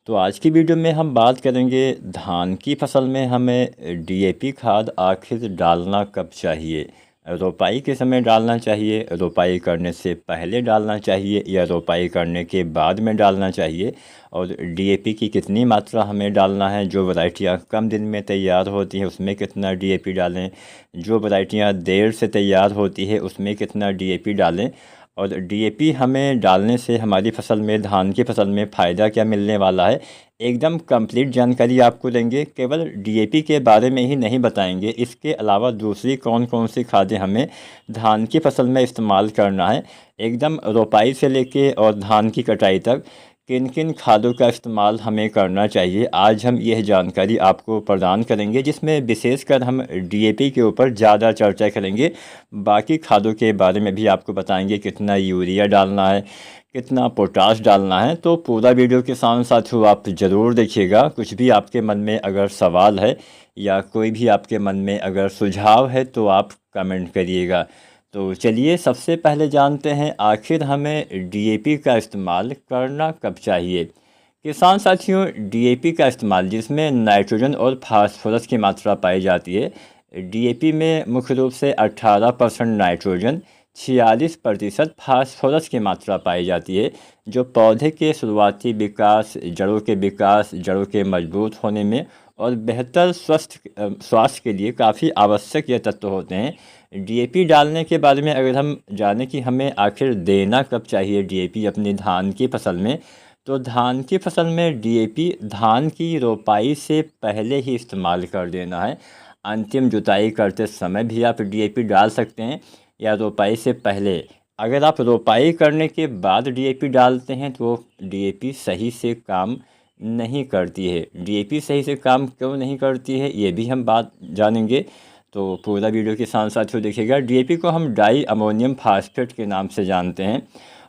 तो आज की वीडियो में हम बात करेंगे धान की फसल में हमें डीएपी खाद आखिर डालना कब चाहिए। रोपाई के समय डालना चाहिए, रोपाई करने से पहले डालना चाहिए या रोपाई करने के बाद में डालना चाहिए, और डीएपी की कितनी मात्रा हमें डालना है। जो वैरायटियाँ कम दिन में तैयार होती हैं उसमें कितना डीएपी डालें, जो वैरायटियाँ देर से तैयार होती है उसमें कितना डीएपी डालें, और डीएपी हमें डालने से हमारी फसल में, धान की फसल में फ़ायदा क्या मिलने वाला है। एकदम कंप्लीट जानकारी आपको देंगे। केवल डीएपी के बारे में ही नहीं बताएंगे, इसके अलावा दूसरी कौन कौन सी खादें हमें धान की फसल में इस्तेमाल करना है। एकदम रोपाई से लेके और धान की कटाई तक किन किन खादों का इस्तेमाल हमें करना चाहिए, आज हम यह जानकारी आपको प्रदान करेंगे, जिसमें विशेषकर हम डीएपी के ऊपर ज़्यादा चर्चा करेंगे। बाकी खादों के बारे में भी आपको बताएंगे, कितना यूरिया डालना है, कितना पोटाश डालना है। तो पूरा वीडियो के साथ साथियों आप ज़रूर देखिएगा। कुछ भी आपके मन में अगर सवाल है या कोई भी आपके मन में अगर सुझाव है तो आप कमेंट करिएगा। तो चलिए सबसे पहले जानते हैं आखिर हमें डीएपी का इस्तेमाल करना कब चाहिए। किसान साथियों, डीएपी का इस्तेमाल जिसमें नाइट्रोजन और फास्फोरस की मात्रा पाई जाती है। डीएपी में मुख्य रूप से 18% नाइट्रोजन, 46% फास्फोरस की मात्रा पाई जाती है, जो पौधे के शुरुआती विकास, जड़ों के मजबूत होने में और बेहतर स्वास्थ्य के लिए काफ़ी आवश्यक ये तत्व होते हैं। डीएपी डालने के बारे में अगर हम जानें कि हमें आखिर देना कब चाहिए डीएपी अपनी धान की फसल में, तो धान की फसल में डीएपी धान की रोपाई से पहले ही इस्तेमाल कर देना है। अंतिम जुताई करते समय भी आप डीएपी डाल सकते हैं या रोपाई से पहले। अगर आप रोपाई करने के बाद डीएपी डालते हैं तो डीएपी सही से काम नहीं करती है। डीएपी सही से काम क्यों नहीं करती है ये भी हम बात जानेंगे। तो पूरा वीडियो के साथ साथियों देखिएगा। डीएपी को हम डाई अमोनियम फास्फेट के नाम से जानते हैं,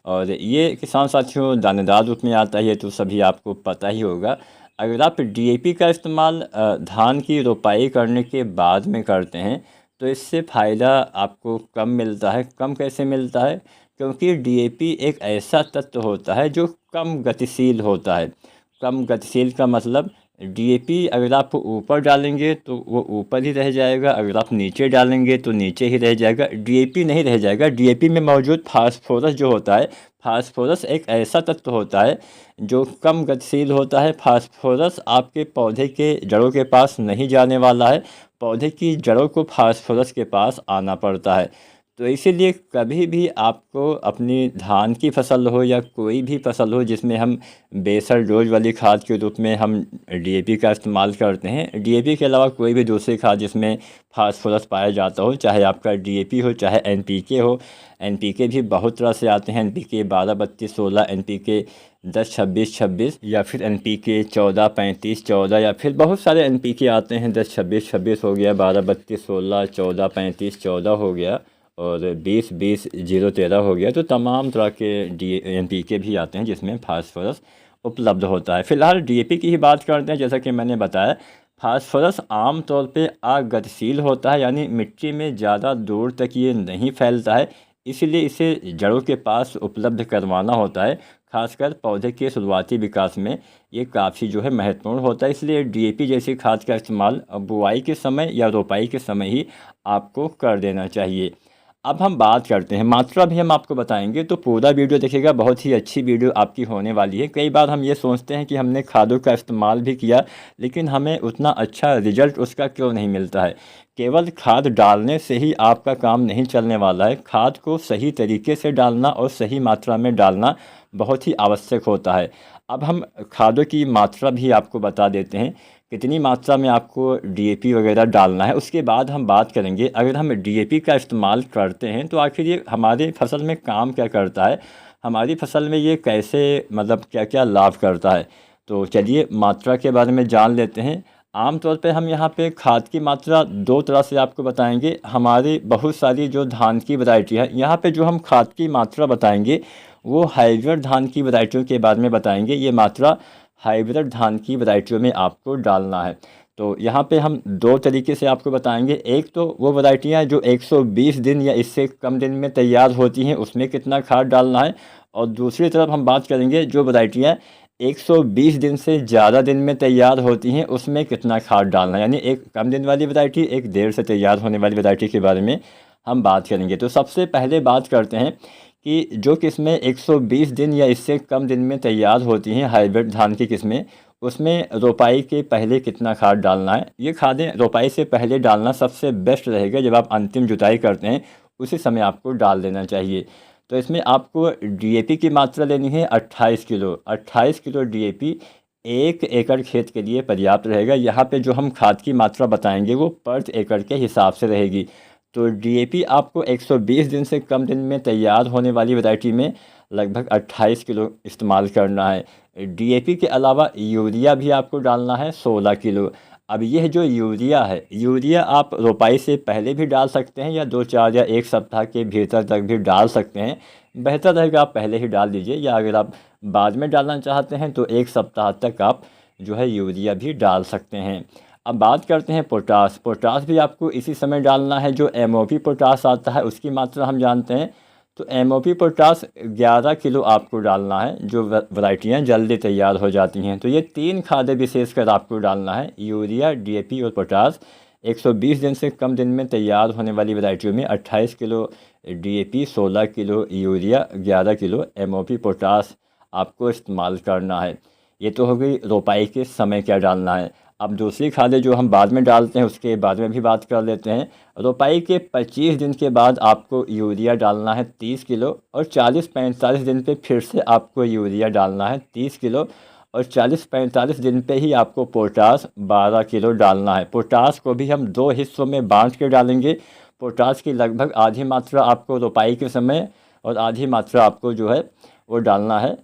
और ये किसान साथियों दानेदार रूप में आता है, ये तो सभी आपको पता ही होगा। अगर आप डीएपी का इस्तेमाल धान की रोपाई करने के बाद में करते हैं तो इससे फ़ायदा आपको कम मिलता है। कम कैसे मिलता है? क्योंकि डीएपी एक ऐसा तत्व होता है जो कम गतिशील होता है। कम गतिशील का मतलब डीएपी अगर आप ऊपर डालेंगे तो वो ऊपर ही रह जाएगा, अगर आप नीचे डालेंगे तो नीचे ही रह जाएगा, डीएपी नहीं रह जाएगा। डीएपी में मौजूद फास्फोरस जो होता है, फास्फोरस एक ऐसा तत्व होता है जो कम गतिशील होता है। फास्फोरस आपके पौधे के जड़ों के पास नहीं जाने वाला है, पौधे की जड़ों को फास्फोरस के पास आना पड़ता है। तो इसीलिए कभी भी आपको अपनी धान की फसल हो या कोई भी फसल हो जिसमें हम बेसल डोज वाली खाद के रूप में हम डीएपी का इस्तेमाल करते हैं, डीएपी के अलावा कोई भी दूसरी खाद जिसमें फास्फोरस पाया जाता हो, चाहे आपका डीएपी हो चाहे एनपीके हो। एनपीके भी बहुत तरह से आते हैं, एनपीके 12-32-16, एनपीके 10-26-26, या फिर एनपीके 14-35-14, या फिर बहुत सारे एनपीके आते हैं। 10-26-26 हो गया, 12-32-16, 14-35-14 हो गया, और 20-20-0-13 हो गया। तो तमाम तरह के एनपीके भी आते हैं जिसमें फास्फोरस उपलब्ध होता है। फिलहाल डीएपी की ही बात करते हैं। जैसा कि मैंने बताया, फास्फोरस आमतौर पे अगतिशील होता है, यानी मिट्टी में ज़्यादा दूर तक ये नहीं फैलता है, इसलिए इसे जड़ों के पास उपलब्ध करवाना होता है। खासकर पौधे के शुरुआती विकास में ये काफ़ी जो है महत्वपूर्ण होता है। इसलिए डीएपी जैसी खाद का इस्तेमाल बुआई के समय या रोपाई के समय ही आपको कर देना चाहिए। अब हम बात करते हैं, मात्रा भी हम आपको बताएंगे, तो पूरा वीडियो देखिएगा। बहुत ही अच्छी वीडियो आपकी होने वाली है। कई बार हम ये सोचते हैं कि हमने खादों का इस्तेमाल भी किया, लेकिन हमें उतना अच्छा रिजल्ट उसका क्यों नहीं मिलता है। केवल खाद डालने से ही आपका काम नहीं चलने वाला है। खाद को सही तरीके से डालना और सही मात्रा में डालना बहुत ही आवश्यक होता है। अब हम खादों की मात्रा भी आपको बता देते हैं, कितनी मात्रा में आपको डीएपी वगैरह डालना है। उसके बाद हम बात करेंगे, अगर हम डीएपी का इस्तेमाल करते हैं तो आखिर ये हमारे फसल में काम क्या करता है, हमारी फसल में ये कैसे, मतलब क्या क्या लाभ करता है। तो चलिए मात्रा के बारे में जान लेते हैं। आमतौर पे हम यहाँ पे खाद की मात्रा दो तरह से आपको बताएंगे। हमारी बहुत सारी जो धान की वैरायटी है, यहाँ पे जो हम खाद की मात्रा बताएंगे वो हाइब्रिड धान की वैरायटियों के बारे में बताएंगे। ये मात्रा हाइब्रिड धान की वैरायटियों में आपको डालना है। तो यहाँ पे हम दो तरीके से आपको बताएंगे। एक तो वो वैरायटियाँ जो 120 दिन या इससे कम दिन में तैयार होती हैं, उसमें कितना खाद डालना है, और दूसरी तरफ हम बात करेंगे जो वैरायटियाँ 120 दिन से ज़्यादा दिन में तैयार होती हैं उसमें कितना खाद डालना है, यानी एक कम दिन वाली वैरायटी, एक देर से तैयार होने वाली वैरायटी के बारे में हम बात करेंगे। तो सबसे पहले बात करते हैं कि जो किस्में 120 दिन या इससे कम दिन में तैयार होती हैं, हाइब्रिड धान की किस्में, उसमें रोपाई के पहले कितना खाद डालना है। ये खादें रोपाई से पहले डालना सबसे बेस्ट रहेगा। जब आप अंतिम जुताई करते हैं उसी समय आपको डाल देना चाहिए। तो इसमें आपको डीएपी की मात्रा लेनी है 28 किलो। 28 किलो डीएपी 1 एकड़ खेत के लिए पर्याप्त रहेगा। यहाँ पे जो हम खाद की मात्रा बताएंगे वो पर एकड़ के हिसाब से रहेगी। तो डीएपी आपको 120 दिन से कम दिन में तैयार होने वाली वैरायटी में लगभग 28 किलो इस्तेमाल करना है। डीएपी के अलावा यूरिया भी आपको डालना है 16 किलो। अब यह जो यूरिया है, यूरिया आप रोपाई से पहले भी डाल सकते हैं या 2-4 या 1 सप्ताह के भीतर तक भी डाल सकते हैं। बेहतर रहेगा आप पहले ही डाल दीजिए, या अगर आप बाद में डालना चाहते हैं तो 1 सप्ताह तक आप जो है यूरिया भी डाल सकते हैं। अब बात करते हैं पोटास। पोटास भी आपको इसी समय डालना है। जो एमओपी पोटास आता है उसकी मात्रा हम जानते हैं। तो एमओपी पोटास 11 किलो आपको डालना है, जो वैरायटियाँ जल्दी तैयार हो जाती हैं। तो ये 3 खादें विशेषकर आपको डालना है, यूरिया, डीएपी और पोटास। 120 दिन से कम दिन में तैयार होने वाली वैरायटियों में 28 kilo DAP, 16 kilo urea, 11 kilo MOP potash आपको इस्तेमाल करना है। ये तो हो गई रोपाई के समय क्या डालना है। अब दूसरी खादें जो हम बाद में डालते हैं उसके बारे में भी बात कर लेते हैं। रोपाई के 25 दिन के बाद आपको यूरिया डालना है 30 किलो, और 40-45 दिन पे फिर से आपको यूरिया डालना है 30 किलो, और 40-45 दिन पे ही आपको पोटास 12 किलो डालना है। पोटास को भी हम 2 हिस्सों में बांट के डालेंगे। पोटास की लगभग आधी मात्रा आपको रोपाई के समय और आधी मात्रा आपको जो है वो डालना है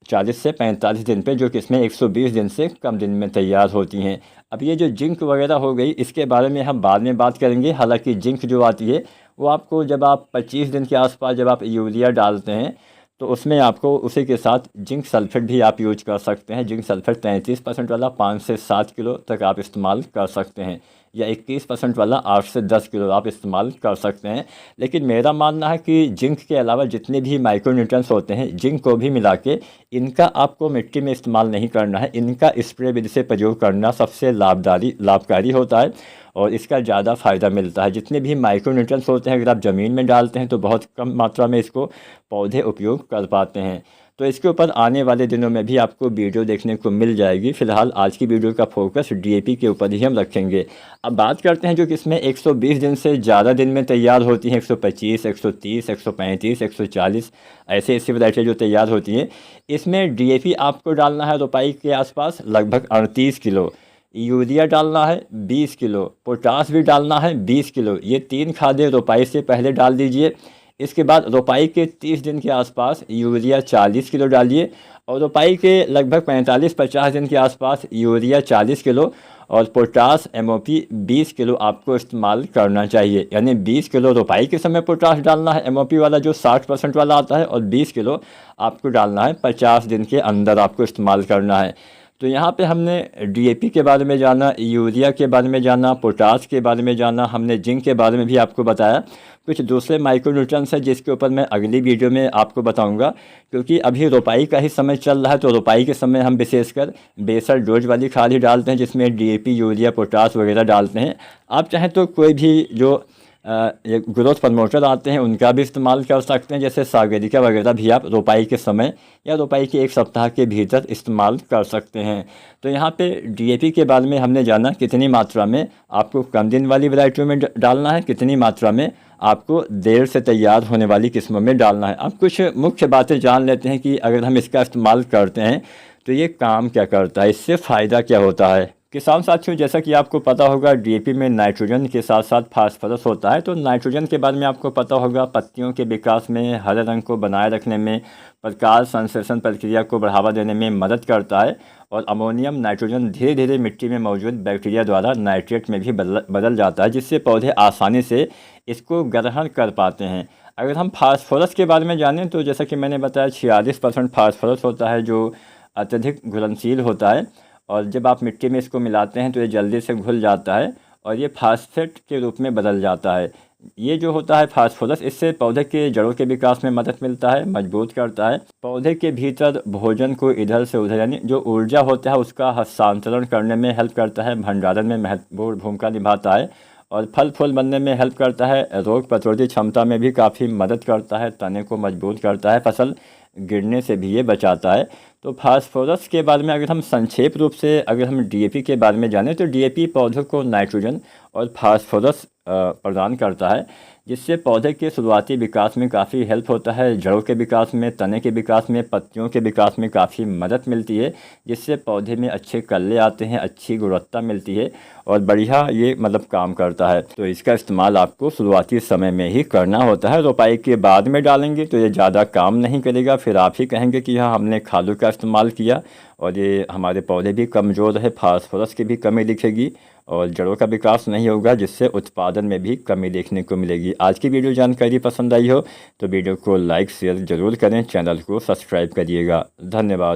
40 से 45 दिन पे, जो कि इसमें 120 दिन से कम दिन में तैयार होती हैं। अब ये जो जिंक वगैरह हो गई, इसके बारे में हम बाद में बात करेंगे। हालांकि जिंक जो आती है वो आपको जब आप 25 दिन के आसपास जब आप यूरिया डालते हैं तो उसमें आपको उसी के साथ जिंक सल्फेट भी आप यूज कर सकते हैं। जिंक सल्फेट 33% वाला 5 से 7 किलो तक आप इस्तेमाल कर सकते हैं, या 21% वाला 8 से 10 किलो आप इस्तेमाल कर सकते हैं। लेकिन मेरा मानना है कि जिंक के अलावा जितने भी माइक्रोन्यूट्रिएंट्स होते हैं, जिंक को भी मिला के इनका आपको मिट्टी में इस्तेमाल नहीं करना है। इनका स्प्रे विधि से प्रयोग करना सबसे लाभकारी होता है और इसका ज़्यादा फ़ायदा मिलता है। जितने भी माइक्रोन्यूट्रिएंट्स होते हैं अगर आप ज़मीन में डालते हैं तो बहुत कम मात्रा में इसको पौधे उपयोग कर पाते हैं। तो इसके ऊपर आने वाले दिनों में भी आपको वीडियो देखने को मिल जाएगी। फ़िलहाल आज की वीडियो का फोकस डीएपी के ऊपर ही हम रखेंगे। अब बात करते हैं जो कि इसमें 120 दिन से ज़्यादा दिन में तैयार होती हैं, 125, 130, 135, 140 ऐसी वैरायटियाँ जो तैयार होती हैं। इसमें डीएपी आपको डालना है रोपाई के आसपास लगभग 38 किलो, यूरिया डालना है 20 किलो, पोटास भी डालना है 20 किलो। ये 3 खादें रोपाई से पहले डाल दीजिए। इसके बाद रोपाई के 30 दिन के आसपास यूरिया 40 किलो डालिए, और रोपाई के लगभग 45-50 दिन के आसपास यूरिया 40 किलो और पोटास एमओपी 20 किलो आपको इस्तेमाल करना चाहिए। यानी 20 किलो रोपाई के समय पोटास डालना है एमओपी वाला जो 60% वाला आता है, और 20 किलो आपको डालना है 50 दिन के अंदर आपको इस्तेमाल करना है। तो यहाँ पे हमने डीएपी के बारे में जाना, यूरिया के बारे में जाना, पोटास के बारे में जाना, हमने जिंक के बारे में भी आपको बताया। कुछ दूसरे माइक्रोन्यूट्रिएंट्स हैं जिसके ऊपर मैं अगली वीडियो में आपको बताऊंगा, क्योंकि अभी रोपाई का ही समय चल रहा है। तो रोपाई के समय हम विशेषकर बेसल डोज वाली खाद ही डालते हैं, जिसमें डीएपी, यूरिया, पोटास वगैरह डालते हैं। आप चाहें तो कोई भी जो ये ग्रोथ प्रमोटर आते हैं उनका भी इस्तेमाल कर सकते हैं, जैसे सागरिका वगैरह भी आप रोपाई के समय या रोपाई के 1 सप्ताह के भीतर इस्तेमाल कर सकते हैं। तो यहाँ पे डीएपी के बारे में हमने जाना कितनी मात्रा में आपको कम दिन वाली वैरायटियों में डालना है, कितनी मात्रा में आपको देर से तैयार होने वाली किस्मों में डालना है। अब कुछ मुख्य बातें जान लेते हैं कि अगर हम इसका इस्तेमाल करते हैं तो ये काम क्या करता है, इससे फ़ायदा क्या होता है। किसान साथियों, जैसा कि आपको पता होगा डीएपी में नाइट्रोजन के साथ साथ फास्फोरस होता है। तो नाइट्रोजन के बारे में आपको पता होगा पत्तियों के विकास में, हरे रंग को बनाए रखने में, प्रकाश संश्लेषण प्रक्रिया को बढ़ावा देने में मदद करता है। और अमोनियम नाइट्रोजन धीरे धीरे मिट्टी में मौजूद बैक्टीरिया द्वारा नाइट्रेट में भी बदल जाता है, जिससे पौधे आसानी से इसको ग्रहण कर पाते हैं। अगर हम फास्फोरस के बारे में जानें तो जैसा कि मैंने बताया 46% फास्फोरस होता है, जो अत्यधिक घुलनशील होता है, और जब आप मिट्टी में इसको मिलाते हैं तो ये जल्दी से घुल जाता है और ये फास्फेट के रूप में बदल जाता है। ये जो होता है फास्फोरस, इससे पौधे के जड़ों के विकास में मदद मिलता है, मजबूत करता है। पौधे के भीतर भोजन को इधर से उधर यानी जो ऊर्जा होता है उसका हस्तांतरण करने में हेल्प करता है, भंडारण में महत्वपूर्ण भूमिका निभाता है और फल फूल बनने में हेल्प करता है। रोग प्रतिरोधी क्षमता में भी काफ़ी मदद करता है, तने को मजबूत करता है, फसल गिरने से भी ये बचाता है। तो फास्फोरस के बारे में अगर हम संक्षेप रूप से अगर हम डीएपी के बारे में जानें तो डीएपी पौधों को नाइट्रोजन और फास्फोरस प्रदान करता है, जिससे पौधे के शुरुआती विकास में काफ़ी हेल्प होता है, जड़ों के विकास में, तने के विकास में, पत्तियों के विकास में काफ़ी मदद मिलती है, जिससे पौधे में अच्छे कल्ले आते हैं, अच्छी गुणवत्ता मिलती है और बढ़िया ये मतलब काम करता है। तो इसका इस्तेमाल आपको शुरुआती समय में ही करना होता है। रोपाई के बाद में डालेंगे तो ये ज़्यादा काम नहीं करेगा, फिर आप ही कहेंगे कि हाँ हमने खादों का इस्तेमाल किया और ये हमारे पौधे भी कमज़ोर है, फास्फोरस की भी कमी दिखेगी और जड़ों का विकास नहीं होगा, जिससे उत्पादन में भी कमी देखने को मिलेगी। आज की वीडियो जानकारी पसंद आई हो तो वीडियो को लाइक शेयर ज़रूर करें, चैनल को सब्सक्राइब करिएगा। धन्यवाद।